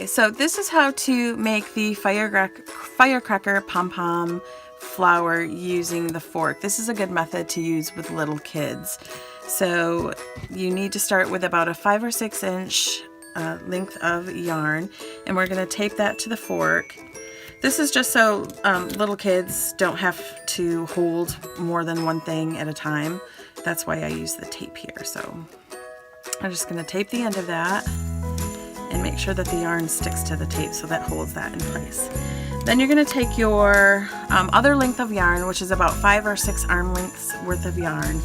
so this is how to make the firecracker pom-pom flower using the fork. This is a good method to use with little kids. So you need to start with about a 5 or 6 inch length of yarn, and we're going to tape that to the fork. This is just so little kids don't have to hold more than one thing at a time. That's why I use the tape here. So I'm just going to tape the end of that and make sure that the yarn sticks to the tape so that holds that in place. Then you're going to take your other length of yarn, which is about 5 or 6 arm lengths worth of yarn,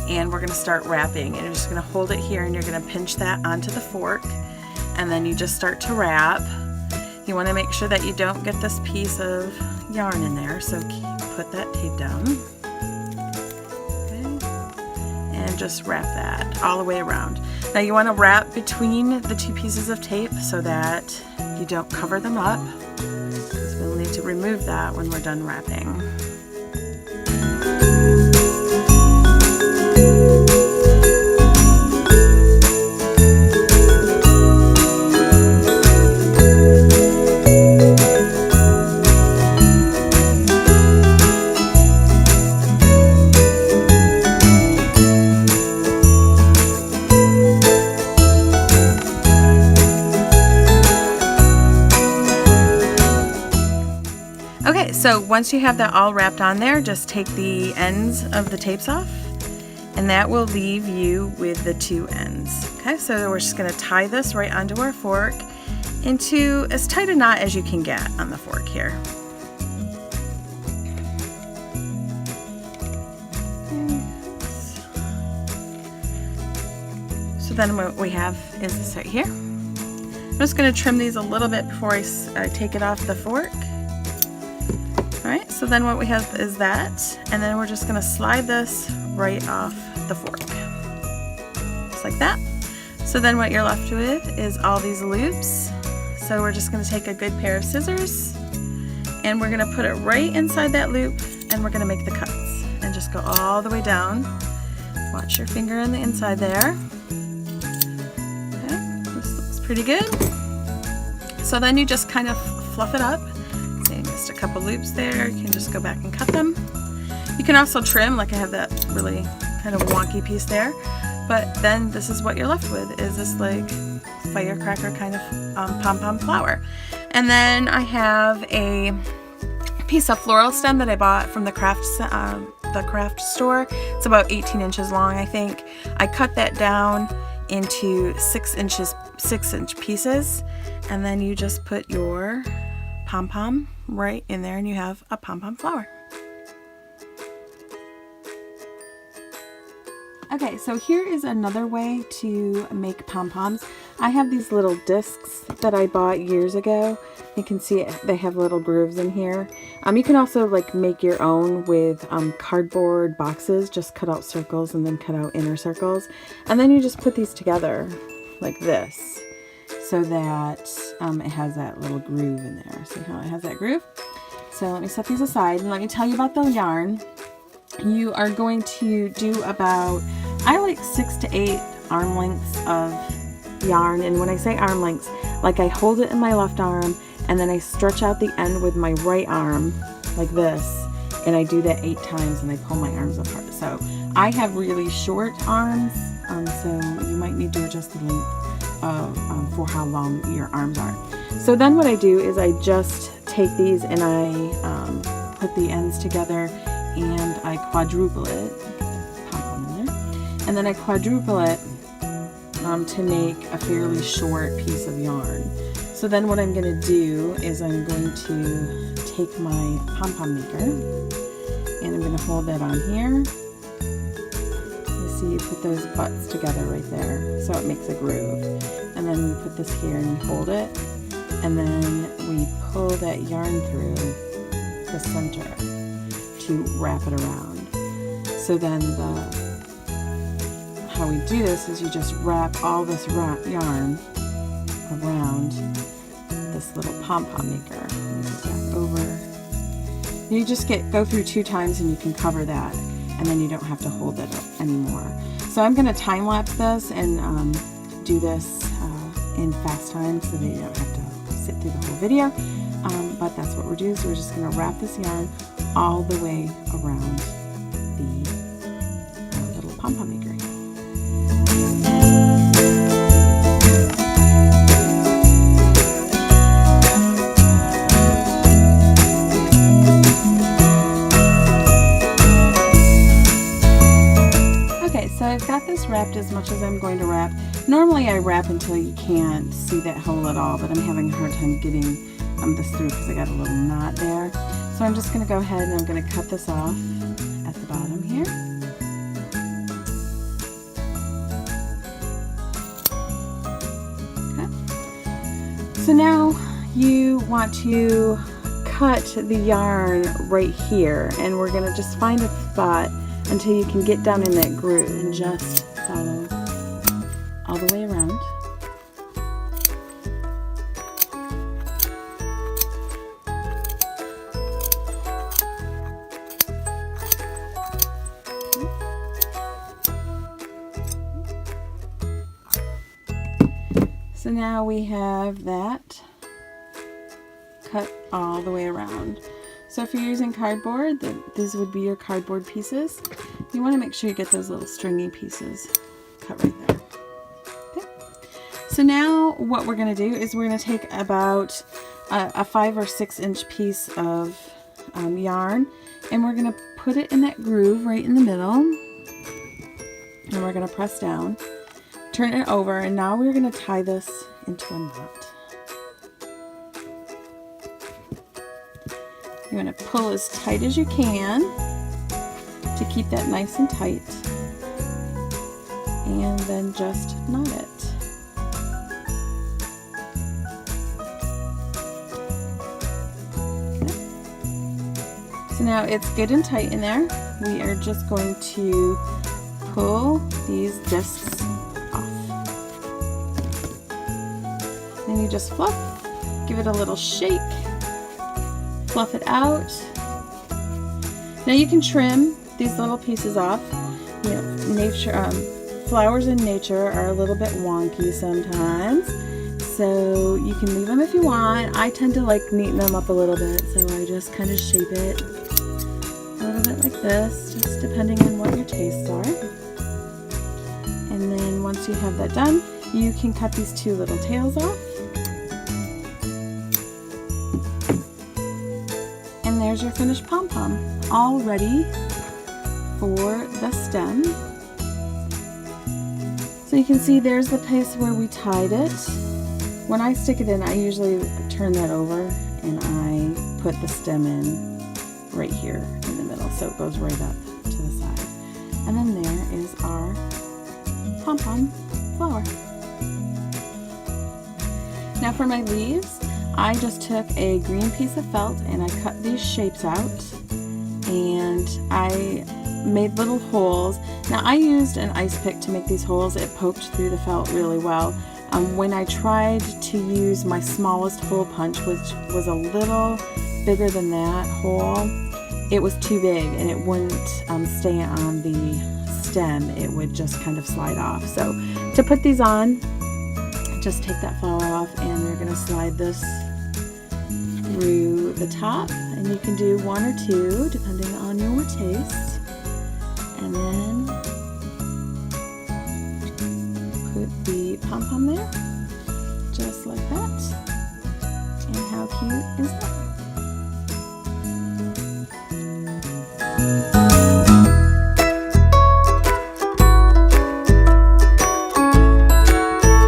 and we're going to start wrapping. And you're just going to hold it here and you're going to pinch that onto the fork, and then you just start to wrap. You want to make sure that you don't get this piece of yarn in there, so put that tape down. Okay. And just wrap that all the way around. Now you want to wrap between the 2 pieces of tape so that you don't cover them up, because we'll need to remove that when we're done wrapping. Okay, so once you have that all wrapped on there, just take the ends of the tapes off, and that will leave you with the 2 ends. Okay, so we're just going to tie this right onto our fork into as tight a knot as you can get on the fork here. So then what we have is this right here. I'm just going to trim these a little bit before I take it off the fork. Alright, so then what we have is that, and then we're just going to slide this right off the fork. Just like that. So then what you're left with is all these loops. So we're just going to take a good pair of scissors, and we're going to put it right inside that loop, and we're going to make the cuts. And just go all the way down. Watch your finger on the inside there. Okay, this looks pretty good. So then you just kind of fluff it up. Just a couple loops there, you can just go back and cut them. You can also trim, like I have that really kind of wonky piece there, but then this is what you're left with, is this like firecracker kind of pom-pom flower. And then I have a piece of floral stem that I bought from the craft store. It's about 18 inches long, I think. I cut that down into 6-inch pieces, and then you just put your pom-pom right in there, and you have a pom-pom flower. Okay, so here is another way to make pom-poms. I have these little discs that I bought years ago. You can see it, they have little grooves in here. You can also like make your own with cardboard boxes. Just cut out circles and then cut out inner circles, and then you just put these together like this, so that it has that little groove in there. See how it has that groove? So let me set these aside and let me tell you about the yarn. You are going to do about, I like 6 to 8 arm lengths of yarn. And when I say arm lengths, like I hold it in my left arm and then I stretch out the end with my right arm like this. And I do that 8 times and I pull my arms apart. So I have really short arms, so you might need to adjust the length for how long your arms are. So then what I do is I just take these and I put the ends together and I quadruple it, pom-pom in there, and then I quadruple it to make a fairly short piece of yarn. So then what I'm going to do is I'm going to take my pom-pom maker and I'm going to hold that on here. You see, you put those butts together right there, so it makes a groove. And then we put this here and we hold it, and then we pull that yarn through the center to wrap it around. So then how we do this is you just wrap all this yarn around this little pom-pom maker. Back over. You just go through 2 times and you can cover that, and then you don't have to hold it up anymore. So I'm going to time lapse this and do this in fast time so that you don't have to sit through the whole video, but that's what we're doing. So we're just going to wrap this yarn all the way around the little pom-pom maker. So I've got this wrapped as much as I'm going to wrap. Normally I wrap until you can't see that hole at all, but I'm having a hard time getting this through because I got a little knot there. So I'm just going to go ahead and I'm going to cut this off at the bottom here. Okay. So now you want to cut the yarn right here, and we're going to just find a spot until you can get down in that groove and just follow all the way around. So now we have that cut all the way around. So if you're using cardboard, these would be your cardboard pieces. You want to make sure you get those little stringy pieces cut right there. Okay. So now what we're going to do is we're going to take about a 5 or 6 inch piece of yarn, and we're going to put it in that groove right in the middle, and we're going to press down, turn it over, and now we're going to tie this into a knot. You want to pull as tight as you can to keep that nice and tight, and then just knot it. Okay. So now it's good and tight in there. We are just going to pull these discs off. Then you just fluff, give it a little shake, fluff it out. Now you can trim these little pieces off. You know, nature, flowers in nature are a little bit wonky sometimes, so you can leave them if you want. I tend to like neaten them up a little bit, so I just kind of shape it a little bit like this, just depending on what your tastes are. And then once you have that done, you can cut these 2 little tails off. And there's your finished pom-pom, all ready for the stem. So you can see there's the place where we tied it. When I stick it in, I usually turn that over and I put the stem in right here in the middle, so it goes right up to the side. And then there is our pom-pom flower. Now for my leaves, I just took a green piece of felt and I cut these shapes out, and I made little holes. Now I used an ice pick to make these holes. It poked through the felt really well. When I tried to use my smallest hole punch, which was a little bigger than that hole, it was too big and it wouldn't stay on the stem. It would just kind of slide off. So to put these on, just take that flower off, and we're going to slide this through the top, and you can do 1 or 2 depending on your taste, and then put the pom-pom there just like that. And how cute is that?